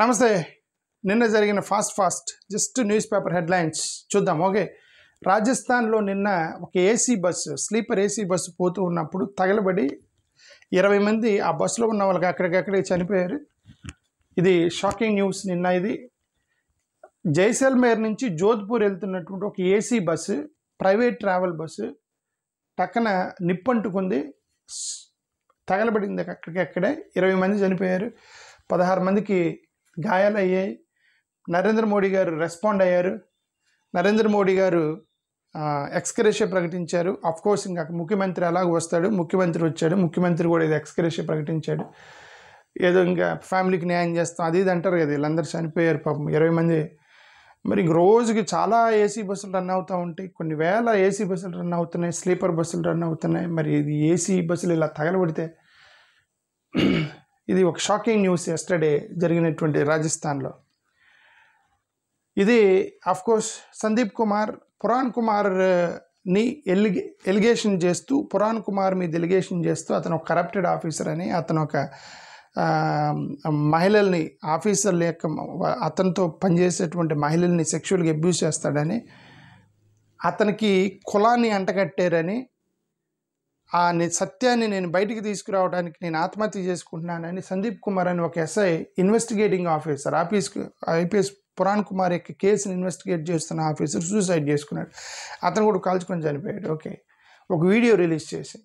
నమస్తే. నిన్న జరిగిన fast just news paper headlines చూద్దాం. ఓకే, రాజస్థాన్లో నిన్న ఒక AC bus, sleeper AC bus పోతూ ఉన్నప్పుడు తగలబడి 20 మంది ఆ బస్సులో ఉన్న వాళ్ళకి అక్కడికక్కడే చనిపోయారు. ఇది షాకింగ్ న్యూస్. నిన్న ఇది జైసల్మేర్ నుంచి జోధ్పూర్ వెళ్తున్నటువంటి ఒక AC bus, private travel bus టక్కన నిప్పంటుకుంది, తగలబడింది. అక్కడికక్కడే 20 మంది చనిపోయారు, 16 మందికి గాయాలు అయ్యాయి. నరేంద్ర మోడీ గారు రెస్పాండ్ అయ్యారు. నరేంద్ర మోడీ గారు ఎక్స్గ్రేషియా ప్రకటించారు. కోర్స్ ఇంకా ముఖ్యమంత్రి అలాగ వస్తాడు, ముఖ్యమంత్రి వచ్చాడు, ముఖ్యమంత్రి కూడా ఇది ఎక్స్గ్రేషియా ప్రకటించాడు. ఏదో ఇంకా ఫ్యామిలీకి న్యాయం చేస్తాం అది ఇది అంటారు కదా, వీళ్ళందరూ చనిపోయారు పాపం 20 మంది. మరి రోజుకి చాలా ఏసీ బస్సులు రన్ అవుతూ ఉంటాయి, కొన్ని వేల ఏసీ బస్సులు రన్ అవుతున్నాయి, స్లీపర్ బస్సులు రన్ అవుతున్నాయి. మరి ఇది ఏసీ బస్సులు ఇలా తగలబడితే ఇది ఒక షాకింగ్ న్యూస్ ఎస్టర్డే జరిగినటువంటి రాజస్థాన్లో. ఇది కోర్స్ సందీప్ కుమార్ పురాణ్ కుమార్ని ఎలిగేషన్ చేస్తూ, పురాణ్ కుమార్ మీద ఎలిగేషన్ చేస్తూ అతను ఒక కరప్టెడ్ ఆఫీసర్ అని, అతను ఒక మహిళల్ని ఆఫీసర్ల యొక్క అతనితో పనిచేసేటువంటి మహిళల్ని సెక్షువల్గా అబ్యూస్ చేస్తాడని, అతనికి కులాన్ని అంటగట్టారని, ఆ సత్యాన్ని నేను బయటికి తీసుకురావడానికి నేను ఆత్మహత్య చేసుకుంటున్నానని సందీప్ కుమార్ అని ఒక SI investigating officer IPS Pooran Kumar యొక్క కేసుని ఇన్వెస్టిగేట్ చేస్తున్న ఆఫీసర్ సూసైడ్ చేసుకున్నాడు. అతను కూడా కాల్చుకొని చనిపోయాడు. ఓకే, ఒక వీడియో రిలీజ్ చేసి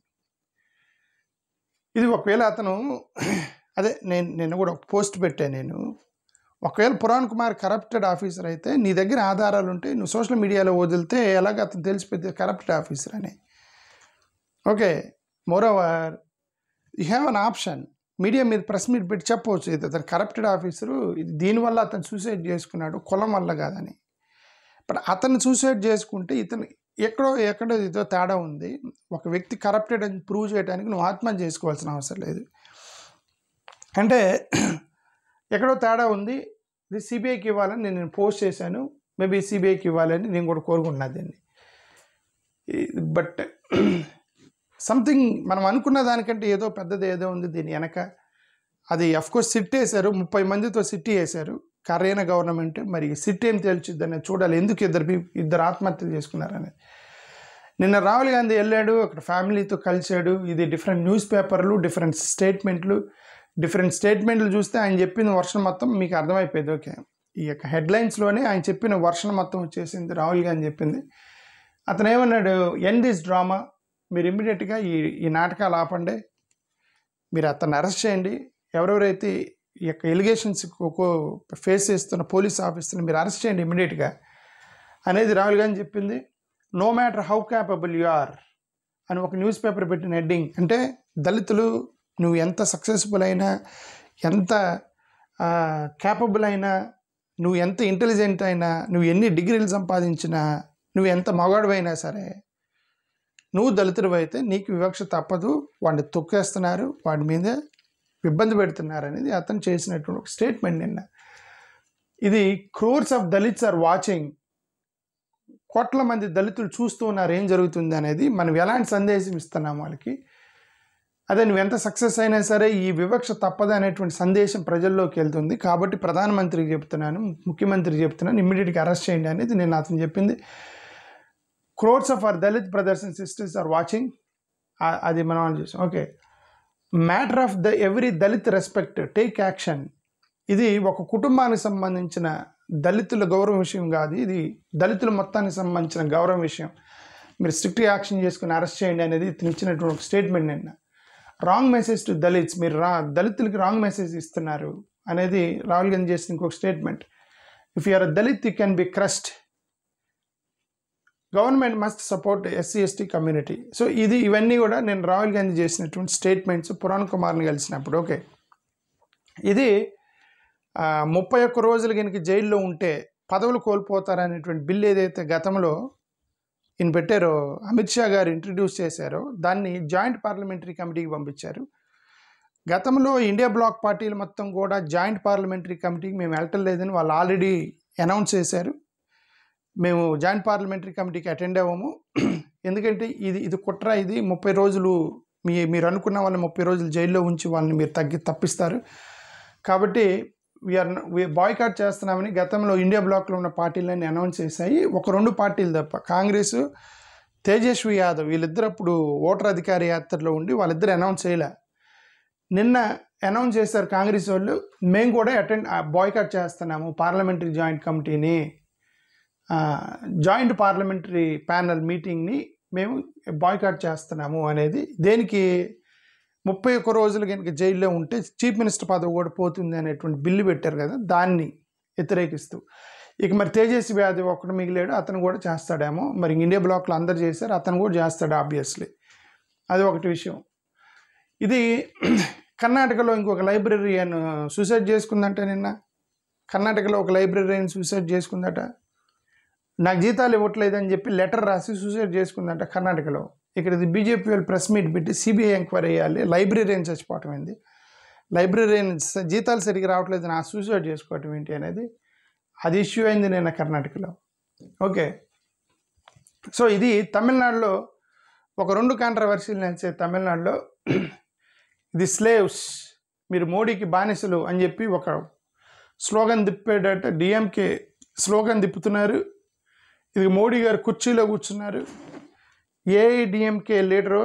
ఇది ఒకవేళ అతను అదే నేను కూడా ఒక పోస్ట్ పెట్టాను. నేను ఒకవేళ పురాణ్ కుమార్ కరప్టెడ్ ఆఫీసర్ అయితే నీ దగ్గర ఆధారాలు ఉంటే నువ్వు సోషల్ మీడియాలో వదిలితే ఎలాగ అతను తెలిసిపోతే కరప్టెడ్ ఆఫీసర్ అని. Okay, moreover you have an option, media మీద ప్రెస్ మీట్ పెట్టి చెప్పవచ్చు ఇది అతను కరప్టెడ్ ఆఫీసరు, ఇది దీనివల్ల అతను సూసైడ్ చేసుకున్నాడు, కులం వల్ల కాదని. బట్ అతను సూసైడ్ చేసుకుంటే ఇతను ఎక్కడో ఏదో తేడా ఉంది. ఒక వ్యక్తి కరప్టెడ్ అని ప్రూవ్ చేయడానికి నువ్వు ఆత్మహత్య చేసుకోవాల్సిన అవసరం లేదు. అంటే ఎక్కడో తేడా ఉంది, ఇది సిబిఐకి ఇవ్వాలని నేను పోస్ట్ చేశాను. మేబీ సిబిఐకి ఇవ్వాలని నేను కూడా కోరుకుంటున్నాను దీన్ని. బట్ సంథింగ్ మనం అనుకున్న దానికంటే ఏదో పెద్దది ఏదో ఉంది దీని వెనక. అది అఫ్కోర్స్ సిట్ వేశారు, 30 మందితో సిట్టి వేశారు కరైన గవర్నమెంట్. మరి సిట్ ఏం తేల్చిద్దని చూడాలి, ఎందుకు ఇద్దరు ఆత్మహత్యలు చేసుకున్నారనేది. నిన్న రాహుల్ గాంధీ వెళ్ళాడు, అక్కడ ఫ్యామిలీతో కలిశాడు. ఇది డిఫరెంట్ న్యూస్ పేపర్లు, డిఫరెంట్ స్టేట్మెంట్లు చూస్తే ఆయన చెప్పిన వర్షన్ మొత్తం మీకు అర్థమైపోయింది. ఓకే, ఈ యొక్క హెడ్లైన్స్లోనే ఆయన చెప్పిన వర్షన్ మొత్తం వచ్చేసింది. రాహుల్ గాంధీ చెప్పింది, అతను ఏమన్నాడు, ఎండ్ దిస్ డ్రామా, మీరు ఇమ్మీడియట్గా ఈ నాటకాలు ఆపండి, మీరు అతన్ని అరెస్ట్ చేయండి, ఎవరెవరైతే ఈ యొక్క ఎలిగేషన్స్ ఫేస్ చేస్తున్న పోలీస్ ఆఫీసర్ని మీరు అరెస్ట్ చేయండి ఇమ్మీడియట్గా అనేది రాహుల్ గాంధీ చెప్పింది. No matter how capable you are అని ఒక న్యూస్ పేపర్ పెట్టిన హెడ్డింగ్. అంటే దళితులు నువ్వు ఎంత సక్సెస్ఫుల్ అయినా, ఎంత క్యాపబుల్ అయినా, నువ్వు ఎంత ఇంటెలిజెంట్ అయినా, నువ్వు ఎన్ని డిగ్రీలు సంపాదించినా, నువ్వు ఎంత మగాడువైనా సరే, నువ్వు దళితుడు అయితే నీకు వివక్ష తప్పదు, వాడిని తొక్కేస్తున్నారు, వాడి మీద ఇబ్బంది పెడుతున్నారు అనేది అతను చేసినటువంటి ఒక స్టేట్మెంట్ నిన్న. ఇది crores of Dalits are watching, కోట్ల మంది దళితులు చూస్తూ ఉన్నారు ఏం జరుగుతుంది అనేది. మనం ఎలాంటి సందేశం ఇస్తున్నాం వాళ్ళకి, అదే నువ్వు ఎంత సక్సెస్ అయినా సరే ఈ వివక్ష తప్పదు అనేటువంటి సందేశం ప్రజల్లోకి వెళ్తుంది. కాబట్టి ప్రధానమంత్రికి చెప్తున్నాను, ముఖ్యమంత్రికి చెప్తున్నాను, ఇమ్మీడియట్గా అరెస్ట్ చేయండి అనేది నేను అతను చెప్పింది. Crores of our Dalit brothers and sisters are watching, అది మనం చూసాం. Okay, matter of every Dalit respect, take action. ఇది ఒక కుటుంబానికి సంబంధించిన దళితుల గౌరవ విషయం కాదు, ఇది దళితుల మొత్తానికి సంబంధించిన గౌరవ విషయం. మీరు స్ట్రిక్ట్ యాక్షన్ చేసుకుని అరెస్ట్ చేయండి అనేది ఇతను ఇచ్చినటువంటి ఒక స్టేట్మెంట్ నిన్న. రాంగ్ మెసేజ్ టు దళిత్స్, మీరు దళితులకి రాంగ్ మెసేజ్ ఇస్తున్నారు అనేది రాహుల్ గాంధీ చేసిన ఇంకొక statement. If you are a Dalit you can be crushed, government must support SC/ST community. So ఇవన్నీ కూడా నేను రాహుల్ గాంధీ చేసినటువంటి స్టేట్మెంట్స్ పురాణ్ కుమార్ని కలిసినప్పుడు. ఓకే, ఇది 31 రోజులు కనుక జైల్లో ఉంటే పదవులు కోల్పోతారనేటువంటి బిల్ ఏదైతే గతంలో ఈయన పెట్టారో, అమిత్ షా గారు ఇంట్రడ్యూస్ చేశారో, దాన్ని జాయింట్ పార్లమెంటరీ కమిటీకి పంపించారు. గతంలో ఇండియా బ్లాక్ పార్టీలు మొత్తం కూడా జాయింట్ పార్లమెంటరీ కమిటీకి మేము వెళ్ళటం లేదని వాళ్ళు ఆల్రెడీ అనౌన్స్ చేశారు. మేము జాయింట్ పార్లమెంటరీ కమిటీకి అటెండ్ అవ్వము, ఎందుకంటే ఇది కుట్ర, ఇది 30 రోజులు మీరు అనుకున్న వాళ్ళని 30 రోజులు జైల్లో ఉంచి వాళ్ళని మీరు తప్పిస్తారు. కాబట్టి బాయ్కాట్ చేస్తున్నామని గతంలో ఇండియా బ్లాక్లో ఉన్న పార్టీలన్నీ అనౌన్స్ చేశాయి. ఒక 2 పార్టీలు తప్ప, కాంగ్రెస్, తేజస్వి యాదవ్ వీళ్ళిద్దరు అప్పుడు ఓటర్ అధికార యాత్రలో ఉండి వాళ్ళిద్దరు అనౌన్స్ చేయలే. నిన్న అనౌన్స్ చేశారు కాంగ్రెస్ వాళ్ళు, మేము కూడా బాయ్కాట్ చేస్తున్నాము పార్లమెంటరీ జాయింట్ కమిటీని, జాయింట్ పార్లమెంటరీ ప్యానల్ మీటింగ్ని మేము బాయ్కాట్ చేస్తున్నాము అనేది. దేనికి? 31 రోజులు కనుక జైల్లో ఉంటే చీఫ్ మినిస్టర్ పదవి కూడా పోతుంది అనేటువంటి బిల్లు పెట్టారు కదా, దాన్ని వ్యతిరేకిస్తూ. ఇక మరి తేజస్వి యాదవ్ ఒక్కడు మిగిలాడు, అతను కూడా చేస్తాడేమో. మరి ఇండియా బ్లాక్లో అందరు చేశారు, అతను కూడా చేస్తాడు ఆబ్వియస్లీ. అది ఒకటి విషయం. ఇది కర్ణాటకలో ఇంకొక లైబ్రరీయన్ సూసైడ్ చేసుకుందంట. నిన్న కర్ణాటకలో ఒక లైబ్రరీయన్ సూసైడ్ చేసుకుందట. నాకు జీతాలు ఇవ్వట్లేదని చెప్పి లెటర్ రాసి సూసైడ్ చేసుకుందంట కర్ణాటకలో. ఇక్కడ బీజేపీ వాళ్ళు ప్రెస్ మీట్ పెట్టి సిబిఐ ఎంక్వైరీ చేయాలి, లైబ్రరీయన్ చచ్చిపోవటం ఏంది, లైబ్రరీయన్ జీతాలు సరిగ్గా రావట్లేదు నా సూసైడ్ చేసుకోవటం ఏంటి అనేది అది ఇష్యూ అయింది నిన్న కర్ణాటకలో. ఓకే, సో ఇది తమిళనాడులో ఒక 2 కాంట్రవర్సీలు నడిచే తమిళనాడులో. ఇది స్లేవ్స్, మీరు మోడీకి బానిసలు అని చెప్పి ఒక స్లోగన్ తిప్పాడట. డిఎంకే స్లోగన్ తిప్పుతున్నారు. ఇది మోడీ గారు కుర్చీలో కూర్చున్నారు. ఏఐడిఎంకే లీడరు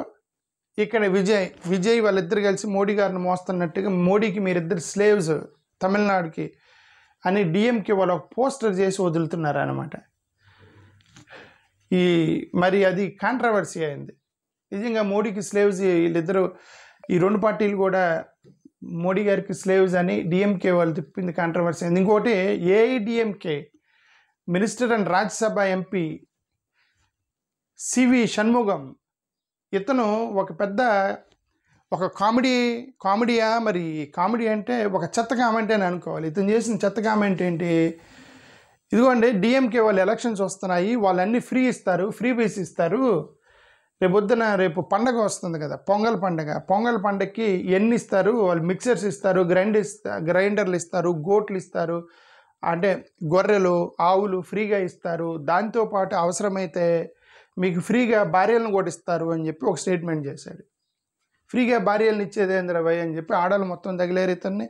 ఇక్కడ విజయ్ వాళ్ళిద్దరు కలిసి మోడీ గారిని మోస్తున్నట్టుగా, మోడీకి మీరిద్దరు స్లేవ్స్ తమిళనాడుకి అని డిఎంకే వాళ్ళు ఒక పోస్టర్ చేసి వదులుతున్నారు అన్నమాట. మరి అది కాంట్రవర్సీ అయింది. నిజంగా మోడీకి స్లేవ్స్ వీళ్ళిద్దరూ, ఈ 2 పార్టీలు కూడా మోడీ గారికి స్లేవ్స్ అని డిఎంకే వాళ్ళు తిప్పింది కాంట్రవర్సీ అయింది. ఇంకోటి AIADMK minister and Rajya Sabha MP CV Shanmugam, ఇతను ఒక పెద్ద కామెడీయా, మరి కామెడీ అంటే ఒక చెత్త కామెంట్ అని అనుకోవాలి. ఇతను చేసిన చెత్త కామెంట్ ఏంటి? ఇదిగోండి, డిఎంకే వాళ్ళు ఎలక్షన్స్ వస్తున్నాయి, వాళ్ళన్నీ ఫ్రీ ఇస్తారు, ఫ్రీ బీస్ ఇస్తారు. రేపు పండగ వస్తుంది కదా, పొంగల్ పండగకి ఎన్ని ఇస్తారు? వాళ్ళు మిక్సర్స్ ఇస్తారు, గ్రైండర్లు ఇస్తారు, గోట్లు ఇస్తారు, అంటే గొర్రెలు, ఆవులు ఫ్రీగా ఇస్తారు. దాంతోపాటు అవసరమైతే మీకు ఫ్రీగా భార్యలను కూడా ఇస్తారు అని చెప్పి ఒక స్టేట్మెంట్ చేశాడు. ఫ్రీగా భార్యలను ఇచ్చేదేంద్ర భయ్ అని చెప్పి ఆడవాళ్ళు మొత్తం తగిలేరు ఇతన్ని.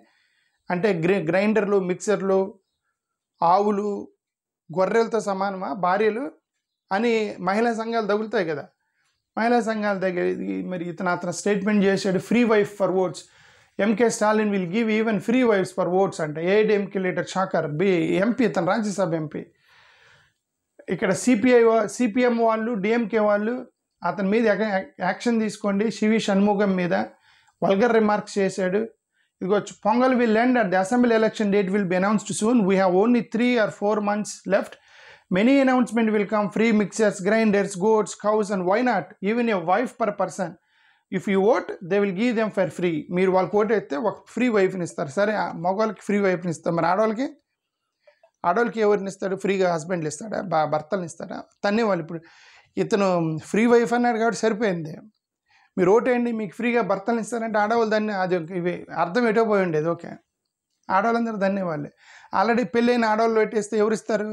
అంటే గ్రైండర్లు, మిక్సర్లు, ఆవులు, గొర్రెలతో సమానమా భార్యలు అని మహిళా సంఘాలు తగులుతాయి కదా. మహిళా సంఘాలు దగ్గర మరి అతను స్టేట్మెంట్ చేశాడు, free wife for votes, MK Stalin will give even free wives for votes అంటే. ఏఐడిఎంకే లీడర్ షాకర్ ఎంపీ, ఇతను రాజ్యసభ ఎంపీ. ఇక్కడ సిపిఎం వాళ్ళు, డిఎంకే వాళ్ళు అతని మీద యాక్షన్ తీసుకోండి. సివి షణ్ముగం మీద వల్గర్ రిమార్క్స్ చేశాడు. ఇదిగో pongal will end at the assembly election date will be announced soon. We have only 3 or 4 months left. Many announcement will come, free mixers, grinders, goats, cows, and why not even a wife per person. If you vote, they will give them for free. మీరు వాళ్ళకి vote అయితే ఒక free వైఫ్ని ఇస్తారు. సరే, మగవాళ్ళకి free వైఫ్ని ఇస్తారు, మరి ఆడవాళ్ళకి ఎవరిని ఇస్తాడు? ఫ్రీగా హస్బెండ్లు ఇస్తాడా, భర్తలను ఇస్తాడా? తన్నే వాళ్ళు. ఇప్పుడు ఇతను ఫ్రీ వైఫ్ అన్నాడు కాబట్టి సరిపోయింది. మీరు ఓటేయండి, మీకు ఫ్రీగా భర్తలను ఇస్తారంటే ఆడవాళ్ళు దాన్ని, అది ఇవి అర్థం ఎటో పోయి ఉండేది. ఓకే, ఆడవాళ్ళందరూ దాన్నే వాళ్ళే. ఆల్రెడీ పెళ్ళైన ఆడవాళ్ళు ఓటేస్తే ఎవరు ఇస్తారు?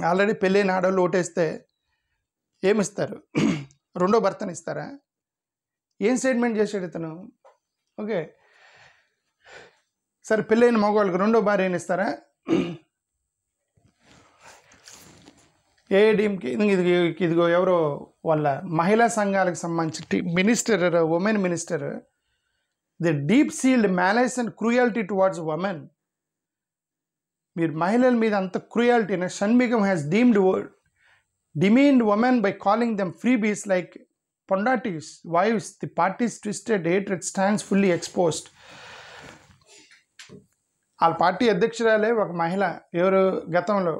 ఆల్రెడీ పెళ్ళైన ఆడవాళ్ళు ఓటేస్తే ఏమిస్తారు? రెండో భర్తను ఇస్తారా? ఏం స్టేట్మెంట్ చేశాడు ఇతను? ఓకే, సరే, పెళ్ళైన మగవాళ్ళకి రెండో భార్యని ఇస్తారా? ఏఐడిఎంకి ఇదిగో ఎవరో వాళ్ళ మహిళా సంఘాలకు సంబంధించి minister, women minister, the deep seated malice and cruelty towards women. మీరు మహిళల మీద అంత cruelty. Shanmugam has demeaned women by calling them freebies like pondatis, wives. The party's twisted hatred stands fully exposed. వాళ్ళ పార్టీ అధ్యక్షురాలే ఒక మహిళ, ఎవరు గతంలో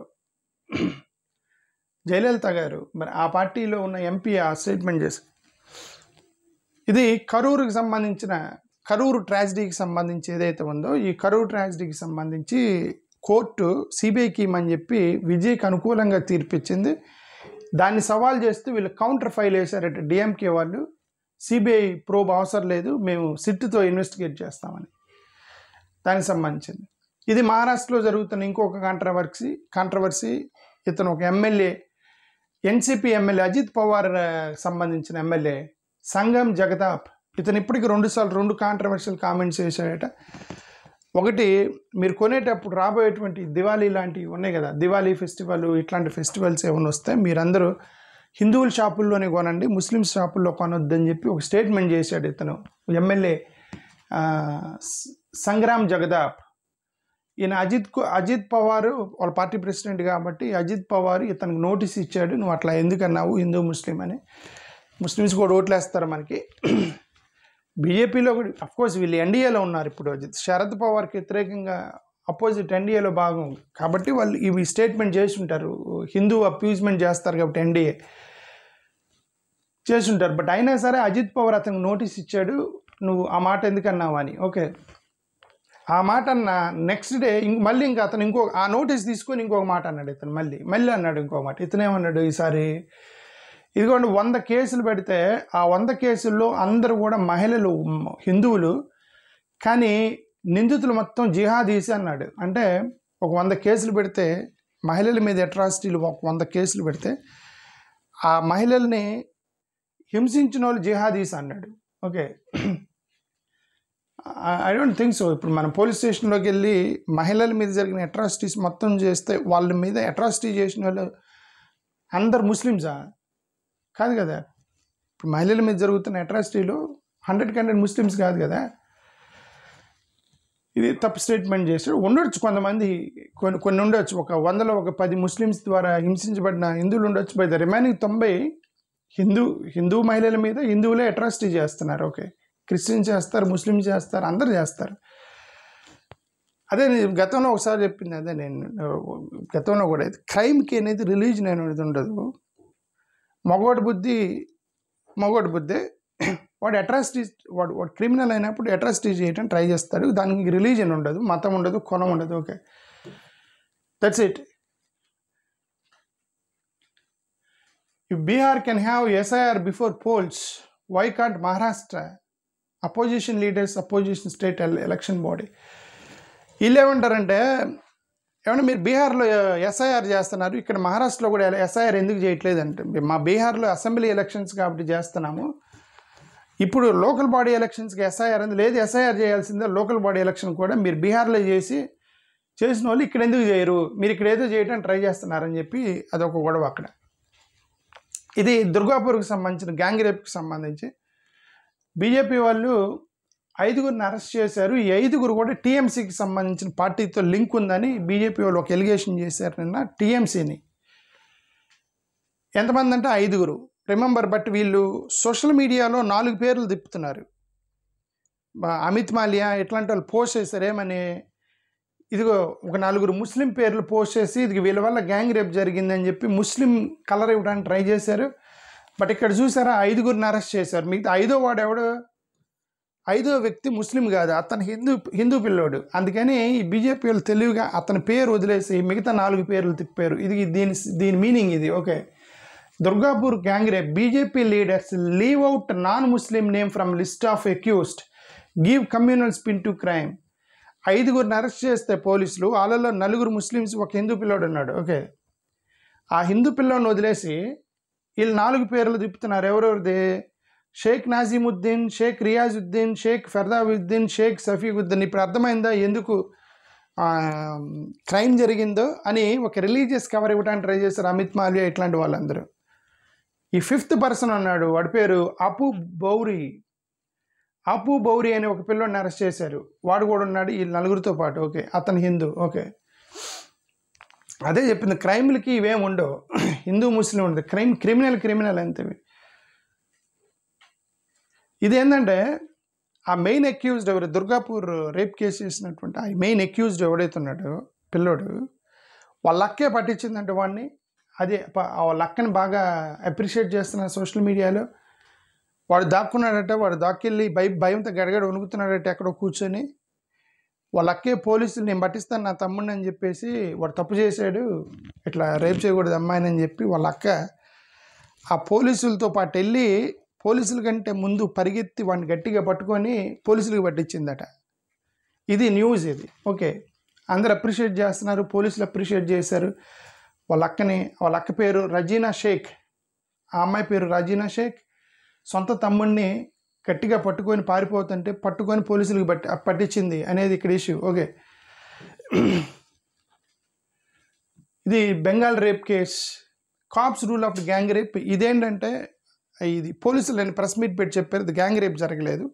జయలలిత గారు. మరి ఆ పార్టీలో ఉన్న ఎంపీ ఆ స్టేట్మెంట్ చేసి, ఇది కరూరు ట్రాజడీకి సంబంధించి ఏదైతే ఉందో, ఈ కరూరు ట్రాజడీకి సంబంధించి కోర్టు సిబిఐకి ఇమ్మని చెప్పి విజయ్కి అనుకూలంగా తీర్పిచ్చింది. దాన్ని సవాల్ చేస్తూ వీళ్ళు కౌంటర్ ఫైల్ వేశారట డిఎంకే వాళ్ళు. సిబిఐ ప్రోబ్ అవసరం లేదు, మేము సిట్తో ఇన్వెస్టిగేట్ చేస్తామని. దానికి సంబంధించింది. ఇది మహారాష్ట్రలో జరుగుతున్న ఇంకొక కాంట్రవర్సీ. ఇతను ఒక MLA, NCP MLA, Ajit Pawar సంబంధించిన ఎమ్మెల్యే సంగం జగతాప్. ఇతను ఇప్పటికి 2 కాంట్రవర్షియల్ కామెంట్స్ చేశాడట. ఒకటి మీరు కొనేటప్పుడు రాబోయేటువంటి దివాళీ లాంటివి ఉన్నాయి కదా, దివాళీ ఫెస్టివల్, ఇట్లాంటి ఫెస్టివల్స్ ఏమైనా వస్తే మీరందరూ హిందువుల షాపుల్లోనే కొనండి, ముస్లిమ్స్ షాపుల్లో కొనొద్దని చెప్పి ఒక స్టేట్మెంట్ చేశాడు ఇతను, ఎమ్మెల్యే సంగ్రామ్ జగదాప్. ఈయన అజిత్ పవార్ వాళ్ళ పార్టీ ప్రెసిడెంట్ కాబట్టి అజిత్ పవార్ ఇతనికి నోటీస్ ఇచ్చాడు, నువ్వు అట్లా ఎందుకన్నావు హిందూ ముస్లిం అని. ముస్లిమ్స్ కూడా ఓట్లు వేస్తారు మనకి. బీజేపీలో కూడా అఫ్కోర్స్ వీళ్ళు ఎన్డీఏలో ఉన్నారు ఇప్పుడు. శరద్ పవార్కి వ్యతిరేకంగా అపోజిట్ ఎన్డీఏలో భాగం కాబట్టి వాళ్ళు ఇవి స్టేట్మెంట్ చేసి ఉంటారు, హిందూ అప్యూజ్మెంట్ చేస్తారు కాబట్టి ఎన్డీఏ చేసి ఉంటారు. బట్ అయినా సరే అజిత్ పవార్ అతనికి నోటీస్ ఇచ్చాడు, నువ్వు ఆ మాట ఎందుకన్నావు అని. ఓకే, ఆ మాట అన్న నెక్స్ట్ డే మళ్ళీ ఇంకా అతను ఆ నోటీస్ తీసుకొని ఇంకొక మాట అన్నాడు ఇతను, మళ్ళీ అన్నాడు ఇంకొక మాట. ఇతనేమన్నాడు ఈసారి, ఇదిగోండి 100 కేసులు పెడితే ఆ 100 కేసుల్లో అందరూ కూడా మహిళలు, హిందువులు, కానీ నిందితులు మొత్తం జిహాదీస్ అన్నాడు. అంటే ఒక 100 కేసులు పెడితే మహిళల మీద అట్రాసిటీలు 100 కేసులు పెడితే ఆ మహిళల్ని హింసించిన వాళ్ళు జిహాదీస్ అన్నాడు. Okay, I don't think so. ఇప్పుడు మనం పోలీస్ స్టేషన్లోకి వెళ్ళి మహిళల మీద జరిగిన అట్రాసిటీస్ మొత్తం చేస్తే వాళ్ళ మీద అట్రాసిటీ చేసిన వాళ్ళు అందరు ముస్లిమ్సా? కాదు కదా. ఇప్పుడు మహిళల మీద జరుగుతున్న అట్రాసిటీలు 100% ముస్లిమ్స్ కాదు కదా. ఇది తప్పు స్టేట్మెంట్ చేశాడు. ఉండొచ్చు కొంతమంది, కొన్ని ఉండొచ్చు, ఒక 100లో ఒక 10 ముస్లిమ్స్ ద్వారా హింసించబడిన హిందువులు ఉండొచ్చు. బై ద రిమైనింగ్ 90 హిందూ మహిళల మీద హిందువులే అట్రాసిటీ చేస్తున్నారు. ఓకే, క్రిస్టియన్స్ చేస్తారు, ముస్లిమ్స్ చేస్తారు, అందరు చేస్తారు. అదే నేను గతంలో ఒకసారి చెప్పింది, అదే నేను గతంలో కూడా క్రైమ్కి అనేది రిలీజన్ అనేది ఉండదు. మగవాడి బుద్ధి వాడు అట్రాసిటీ, వాడు క్రిమినల్ అయినప్పుడు అట్రాసిటీ చేయడం ట్రై చేస్తాడు. దానికి రిలీజన్ ఉండదు, మతం ఉండదు, కులం ఉండదు. Okay, that's it. If Bihar can have SIR before polls, why can't Maharashtra? Opposition leaders, opposition state election body వీళ్ళు ఏమంటారంటే, ఏమన్నా మీరు బీహార్లో ఎస్ఐఆర్ చేస్తున్నారు, ఇక్కడ మహారాష్ట్రలో కూడా ఎస్ఐఆర్ ఎందుకు చేయట్లేదు అంటే, మా బీహార్లో అసెంబ్లీ ఎలక్షన్స్ కాబట్టి చేస్తున్నాము, ఇప్పుడు లోకల్ బాడీ ఎలక్షన్స్కి ఎస్ఐఆర్ అని లేదు, ఎస్ఐఆర్ చేయాల్సిందే లోకల్ బాడీ ఎలక్షన్ కూడా. మీరు బీహార్లో చేసిన వాళ్ళు ఇక్కడ ఎందుకు చేయరు, మీరు ఇక్కడ ఏదో చేయడానికి ట్రై చేస్తున్నారని చెప్పి అదొక గొడవ అక్కడ. ఇది దుర్గాపూర్కి సంబంధించిన గ్యాంగ్ రేప్కి సంబంధించి బీజేపీ వాళ్ళు 5గురిని అరెస్ట్ చేశారు. ఈ 5గురు కూడా టీఎంసీకి సంబంధించిన పార్టీతో లింక్ ఉందని బీజేపీ వాళ్ళు ఒక ఎలిగేషన్ చేశారు నిన్న టీఎంసీని. ఎంతమంది అంటే 5గురు, రిమెంబర్. బట్ వీళ్ళు సోషల్ మీడియాలో 4 పేర్లు తిప్పుతున్నారు. అమిత్ మాలియా ఇట్లాంటి వాళ్ళు పోస్ట్ చేశారు ఏమని, ఇదిగో ఒక 4 ముస్లిం పేర్లు పోస్ట్ చేసి ఇది వీళ్ళ వల్ల గ్యాంగ్ రేప్ జరిగిందని చెప్పి ముస్లిం కలర్ ఇవ్వడానికి ట్రై చేశారు. బట్ ఇక్కడ చూసారా 5గురిని అరెస్ట్ చేశారు. మిగతా 5వ వ్యక్తి ముస్లిం కాదు, అతను హిందూ పిల్లోడు. అందుకని ఈ బీజేపీ వాళ్ళు తెలివిగా అతని పేరు వదిలేసి మిగతా 4 పేర్లు తిప్పారు. దీని మీనింగ్ ఇది. Okay, Durgapur gang rape, BJP leaders leave out non Muslim name from list of accused, give communal spin to crime. 5గురిని అరెస్ట్ చేస్తే పోలీసులు, వాళ్ళలో 4 ముస్లిమ్స్, ఒక హిందూ పిల్లోడు ఉన్నాడు. ఓకే, ఆ హిందూ పిల్లోడిని వదిలేసి వీళ్ళు 4 పేర్లు తిప్పుతున్నారు. ఎవరెవరిది? షేక్ నాజీముద్దీన్, షేక్ రియాజుద్దీన్, షేక్ ఫెర్దావుద్దీన్, షేక్ సఫీవుద్దీన్. ఇప్పుడు అర్థమైందా ఎందుకు క్రైమ్ జరిగిందో అని. ఒక రిలీజియస్ కవర్ ఇవ్వడానికి ట్రై చేశారు అమిత్ మాల్వియా ఇట్లాంటి వాళ్ళందరూ. ఈ 5th పర్సన్ ఉన్నాడు, వాడి పేరు అపు బౌరి అని ఒక పిల్లోడిని అరెస్ట్ చేశారు. వాడు కూడా ఉన్నాడు ఈ 4గురితో పాటు. ఓకే, అతను హిందూ. ఓకే, అదే చెప్పింది, క్రైమ్లకి ఇవేం ఉండవు, హిందూ ముస్లిం ఉండదు, క్రిమినల్ అంతే. ఇదేంటంటే ఆ మెయిన్ అక్యూజ్డ్ ఎవరు, దుర్గాపూర్ రేప్ కేసు చేసినటువంటి ఆ మెయిన్ అక్యూజ్డ్ ఎవడైతే ఉన్నాడో పిల్లోడు, వాళ్ళ అక్కే పట్టించిందంటే వాడిని. అదే వాళ్ళ అక్కని బాగా అప్రిషియేట్ చేస్తున్నారు సోషల్ మీడియాలో. వాడు దాక్కున్నాడట, వాడు దాక్కెళ్ళి భయంతో గడగడ వణుకుతున్నాడట ఎక్కడో కూర్చొని. వాళ్ళ అక్కే పోలీసులు నేను పట్టిస్తాను నా తమ్ముడిని అని చెప్పేసి, వాడు తప్పు చేశాడు, ఇట్లా రేప్ చేయకూడదు అమ్మాయిని అని చెప్పి వాళ్ళ అక్క ఆ పోలీసులతో పాటు వెళ్ళి పోలీసుల కంటే ముందు పరిగెత్తి వాడిని గట్టిగా పట్టుకొని పోలీసులకు పట్టించిందట. ఇది న్యూస్ ఇది. ఓకే, అందరు అప్రిషియేట్ చేస్తున్నారు, పోలీసులు అప్రిషియేట్ చేశారు వాళ్ళ అక్కని. వాళ్ళ అక్క పేరు రజీనా షేక్, ఆ అమ్మాయి పేరు రజీనా షేక్. సొంత తమ్ముడిని గట్టిగా పట్టుకొని పారిపోతుంటే పట్టుకొని పోలీసులకు పట్టించింది అనేది ఇక్కడ ఇష్యూ. ఓకే, ఇది Bengal rape case, cops rule of gang rape. ఇదేంటంటే ఇది పోలీసులు నేను ప్రెస్ మీట్ పెట్టి చెప్పారు, ఇది గ్యాంగ్ రేప్ జరగలేదు.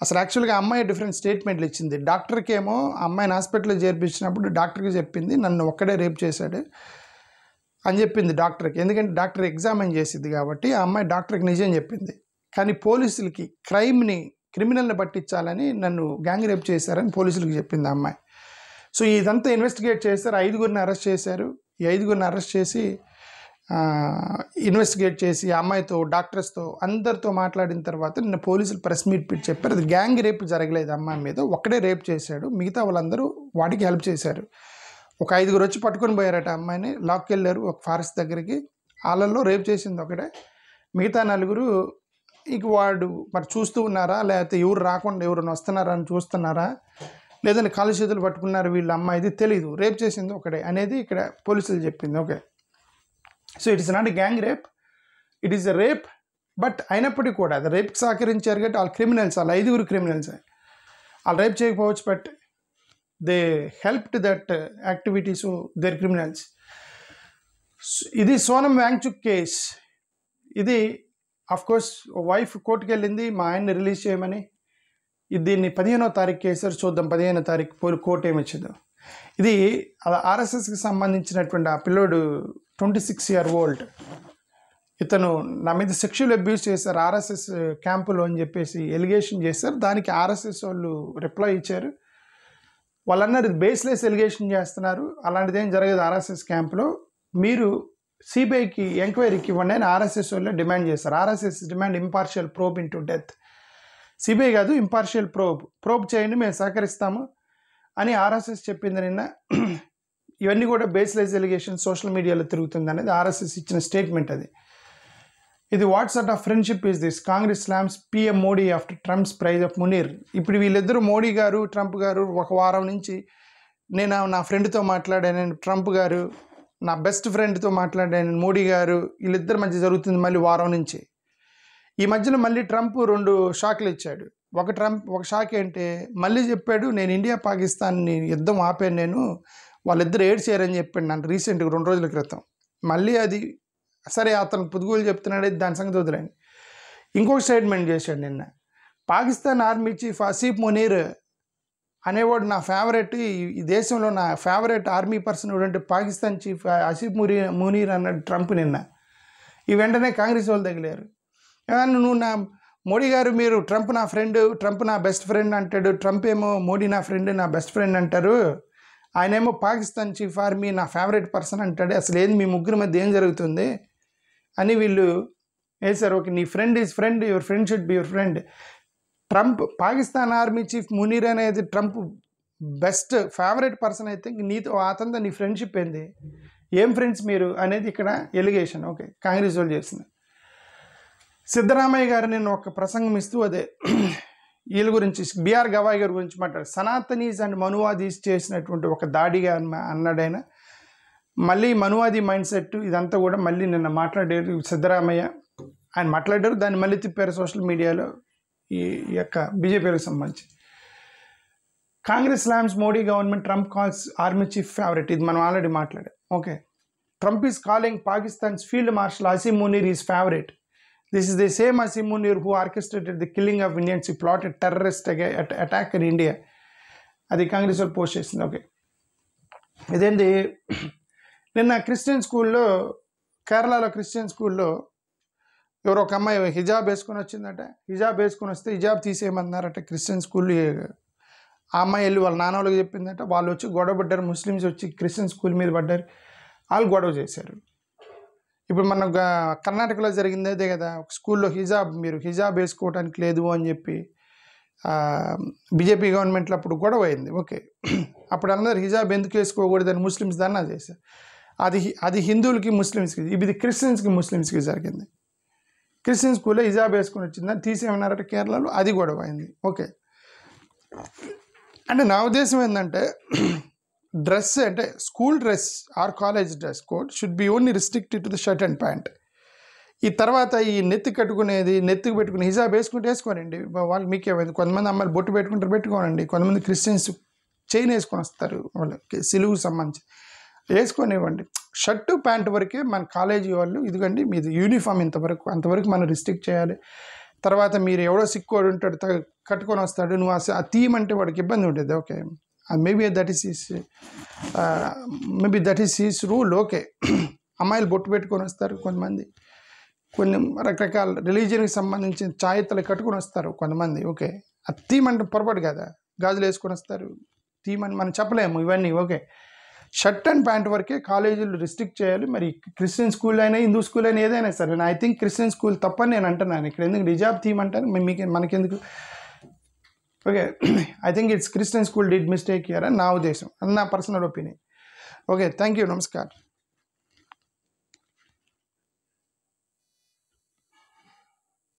అసలు యాక్చువల్గా అమ్మాయి డిఫరెంట్ స్టేట్మెంట్లు ఇచ్చింది. డాక్టర్కి ఏమో అమ్మాయిని హాస్పిటల్లో చేర్పించినప్పుడు డాక్టర్కి చెప్పింది నన్ను ఒక్కడే రేప్ చేశాడు అని చెప్పింది డాక్టర్కి. ఎందుకంటే డాక్టర్ ఎగ్జామిన్ చేసింది కాబట్టి ఆ అమ్మాయి డాక్టర్కి నిజం చెప్పింది. కానీ పోలీసులకి క్రిమినల్ని పట్టించాలని నన్ను గ్యాంగ్ రేప్ చేశారని పోలీసులకు చెప్పింది ఆ అమ్మాయి. సో ఇదంతా ఇన్వెస్టిగేట్ చేశారు. 5గురిని అరెస్ట్ చేశారు. ఈ 5గురిని అరెస్ట్ చేసి ఇన్వెస్టిగేట్ చేసి ఆ అమ్మాయితో డాక్టర్స్తో అందరితో మాట్లాడిన తర్వాత నిన్న పోలీసులు ప్రెస్ మీట్ పెట్టి చెప్పారు అది గ్యాంగ్ రేప్ జరగలేదు, అమ్మాయి మీద ఒక్కడే రేప్ చేశాడు, మిగతా వాళ్ళందరూ వాడికి హెల్ప్ చేశారు. ఒక 5గురు వచ్చి పట్టుకొని పోయారట అమ్మాయిని, లాక్కెళ్ళారు ఒక ఫారెస్ట్ దగ్గరికి. వాళ్ళల్లో రేప్ చేసింది ఒకటే, మిగతా 4 ఇక వాడు మరి చూస్తూ ఉన్నారా లేకపోతే ఎవరు రాకుండా ఎవరైనా వస్తున్నారా అని చూస్తున్నారా లేదంటే కాళ్ళు చేతులు పట్టుకున్నారు వీళ్ళ అమ్మాయిది తెలీదు, రేప్ చేసింది ఒకటే అనేది ఇక్కడ పోలీసులు చెప్పింది. Okay, so it is not a gang rape, it is a rape. But అయినప్పటికీ కూడా అది రేప్కి సహకరించారు కాబట్టి వాళ్ళు క్రిమినల్స్, వాళ్ళు 5గురు క్రిమినల్స్. వాళ్ళు రేప్ చేయకపోవచ్చు but they helped that activity, so they're criminals. ఇది సోనం వాంగ్చుక్ కేస్. ఇది అఫ్కోర్స్ వైఫ్ కోర్టుకు వెళ్ళింది మా ఆయన్ని రిలీజ్ చేయమని. దీన్ని 15వ తారీఖు కేసారు, చూద్దాం 15వ తారీఖు కోర్టు ఏమి ఇచ్చిందో. ఇది ఆర్ఎస్ఎస్కి సంబంధించినటువంటి ఆ పిల్లోడు 26 year old, ఇతను నా మీద సెక్షువల్ అబ్యూస్ చేశారు ఆర్ఎస్ఎస్ క్యాంపులో అని చెప్పేసి ఎలిగేషన్ చేశారు. దానికి ఆర్ఎస్ఎస్ వాళ్ళు రిప్లై ఇచ్చారు. వాళ్ళు అన్నారు ఇది బేస్లెస్ ఎలిగేషన్ చేస్తున్నారు, అలాంటిది ఏం జరగదు ఆర్ఎస్ఎస్ క్యాంపులో, మీరు సిబిఐకి ఎంక్వైరీకి ఇవ్వండి అని ఆర్ఎస్ఎస్ వాళ్ళు డిమాండ్ చేశారు. RSS demand impartial probe into death. CBI కాదు, ఇంపార్షియల్ ప్రోబ్ చేయండి, మేము సహకరిస్తాము అని ఆర్ఎస్ఎస్ చెప్పింది నిన్న. ఇవన్నీ కూడా బేస్లెస్ ఎలిగేషన్ సోషల్ మీడియాలో తిరుగుతుంది అనేది ఆర్ఎస్ఎస్ ఇచ్చిన స్టేట్మెంట్ అది. ఇది what sort of friendship is this? Congress slams PM Modi after Trump's praise of Munir. ఇప్పుడు వీళ్ళిద్దరూ మోడీ గారు ట్రంప్ గారు ఒక వారం నుంచి నేను నా ఫ్రెండ్తో మాట్లాడాను, ట్రంప్ గారు నా బెస్ట్ ఫ్రెండ్తో మాట్లాడాను, మోడీ గారు, వీళ్ళిద్దరి మధ్య జరుగుతుంది మళ్ళీ వారం నుంచి. ఈ మధ్యన మళ్ళీ ట్రంప్ 2 షాక్లు ఇచ్చాడు. ఒక షాక్ ఏంటి, మళ్ళీ చెప్పాడు నేను ఇండియా పాకిస్తాన్ని యుద్ధం ఆపాను, నేను వాళ్ళిద్దరు ఏడ్చారని చెప్పాడు నన్ను రీసెంట్గా 2 రోజుల క్రితం. మళ్ళీ అది సరే అతను పొదుగులు చెప్తున్నాడు, దాని సంగతి వదిలేండి. ఇంకొక స్టేట్మెంట్ చేశాడు నిన్న, పాకిస్తాన్ ఆర్మీ చీఫ్ ఆసిఫ్ మునీర్ అనేవాడు నా ఫేవరెట్, ఈ దేశంలో నా ఫేవరెట్ ఆర్మీ పర్సన్ ఎవడంటే పాకిస్తాన్ చీఫ్ ఆసిఫ్ మునీర్ అన్నాడు ట్రంప్ నిన్న. ఈ వెంటనే కాంగ్రెస్ వాళ్ళు తగిలారు. నువ్వు నా మోడీ గారు మీరు ట్రంప్ నా ఫ్రెండ్, ట్రంప్ నా బెస్ట్ ఫ్రెండ్ అంటాడు, ట్రంప్ ఏమో మోడీ నా ఫ్రెండ్ నా బెస్ట్ ఫ్రెండ్ అంటారు, ఆయనేమో పాకిస్తాన్ చీఫ్ ఆర్మీ నా ఫేవరెట్ పర్సన్ అంటాడు, అసలు ఏంది మీ ముగ్గురు మధ్య ఏం జరుగుతుంది అని వీళ్ళు వేశారు. ఓకే, నీ friend is friend, your friend should be your friend. Trump Pakistan army chief Munir అనేది ట్రంప్ బెస్ట్ ఫేవరెట్ పర్సన్ అయితే నీతో అతనితో నీ ఫ్రెండ్షిప్ ఏంది, ఏం ఫ్రెండ్స్ మీరు అనేది ఇక్కడ ఎలిగేషన్. ఓకే, కాంగ్రెస్ వాళ్ళు చేసింది. సిద్ధరామయ్య గారు నేను ఒక ప్రసంగం ఇస్తూ అదే వీళ్ళ గురించి బిఆర్ గవాయ్ గారి గురించి మాట్లాడు, సనాతనీస్ అండ్ మనువాదీస్ చేసినటువంటి ఒక దాడిగా అన్నాడు ఆయన. మళ్ళీ మనువాది మైండ్ సెట్ ఇదంతా కూడా మళ్ళీ నిన్న మాట్లాడారు సిద్ధరామయ్య, ఆయన మాట్లాడారు, దాన్ని మళ్ళీ తిప్పారు సోషల్ మీడియాలో ఈ యొక్క బీజేపీకి సంబంధించి. Congress slams Modi government, Trump calls army chief favourite, ఇది మనం ఆల్రెడీ మాట్లాడాం. Okay, Trump is calling Pakistan's field marshal Asim Munir is favourite. This is the same Asim Munir who orchestrated the killing of Indians. He plotted terrorist attack in India. అది కాంగ్రెస్ వాళ్ళు post చేసింది. Okay, ఇదేంటి నిన్న Christian స్కూల్లో, కేరళలో Christian స్కూల్లో ఎవరో ఒక అమ్మాయి హిజాబ్ వేసుకొని వచ్చిందట. హిజాబ్ వేసుకొని వస్తే హిజాబ్ తీసేయమన్నారట క్రిస్టియన్ స్కూల్లో. ఆ అమ్మాయి వెళ్ళి వాళ్ళ నాన్న వాళ్ళకి చెప్పిందట. వాళ్ళు వచ్చి గొడవ పడ్డారు, ముస్లిమ్స్ వచ్చి క్రిస్టియన్ స్కూల్ మీద పడ్డారు, వాళ్ళు గొడవ చేశారు. ఇప్పుడు మన కర్ణాటకలో జరిగింది అదే కదా, ఒక స్కూల్లో మీరు హిజాబ్ వేసుకోవడానికి లేదు అని చెప్పి బీజేపీ గవర్నమెంట్లో అప్పుడు గొడవ అయింది. ఓకే, అప్పుడు అందరూ హిజాబ్ ఎందుకు వేసుకోకూడదని ముస్లిమ్స్ ధర్నా చేశారు. అది హిందువులకి ముస్లిమ్స్కి, ఇది క్రిస్టియన్స్కి ముస్లిమ్స్కి జరిగింది. క్రిస్టియన్ స్కూల్లో హిజాబ్ వేసుకొని వచ్చిందని తీసేమన్నారట కేరళలో, అది గొడవ అయింది. ఓకే, అంటే నా ఉద్దేశం ఏంటంటే డ్రెస్ అంటే school dress are college dress code should be only restricted to the shirt and pant. ఈ తర్వాత ఈ నెత్తి కట్టుకునేది, నెత్తికి పెట్టుకుని హిజాబ్ వేసుకోనండి, వాళ్ళు మీకేమైంది. కొంతమంది అమ్మాయిలు బొట్టు పెట్టుకుంటారు, పెట్టుకోనండి. కొంతమంది క్రిస్టియన్స్ చైన్ వేసుకొని వస్తారు, వాళ్ళకి సిలువుకు సంబంధించి వేసుకొనివ్వండి. షర్టు ప్యాంటు వరకే మన కాలేజీ వాళ్ళు ఇదిగండి మీది యూనిఫామ్ ఇంతవరకు, అంతవరకు మనం రిస్ట్రిక్ట్ చేయాలి. తర్వాత మీరు ఎవడో సిక్కోడు ఉంటాడు కట్టుకొని వస్తాడు, నువ్వు ఆ థీమ్ అంటే వాడికి ఇబ్బంది ఉంటుంది. Okay, maybe that is his rule. Okay, అమ్మాయిలు బొట్టు పెట్టుకొని వస్తారు కొంతమంది, కొన్ని రకరకాల రిలీజియన్కి సంబంధించిన ఛాయతలు కట్టుకొని వస్తారు కొంతమంది. ఓకే, ఆ థీమ్ అంటే పొరపాటు కదా, గాజులు వేసుకొని వస్తారు, థీమ్ అని మనం చెప్పలేము ఇవన్నీ. ఓకే, షర్ట్ అండ్ ప్యాంట్ వరకే కాలేజీలు రిస్ట్రిక్ట్ చేయాలి. మరి క్రిస్టియన్ స్కూల్ అయినా హిందూ స్కూల్ అయినా ఏదైనా సరే, ఐ థింక్ క్రిస్టియన్ స్కూల్ తప్పని నేను అంటున్నాను ఇక్కడ. ఎందుకు హిజాబ్ థీమ్ అంటారు, మనకెందుకు? Okay, I think it's Christian school did mistake here అని నా ఉద్దేశం, అది నా personal opinion. Okay, thank you, నమస్కారం.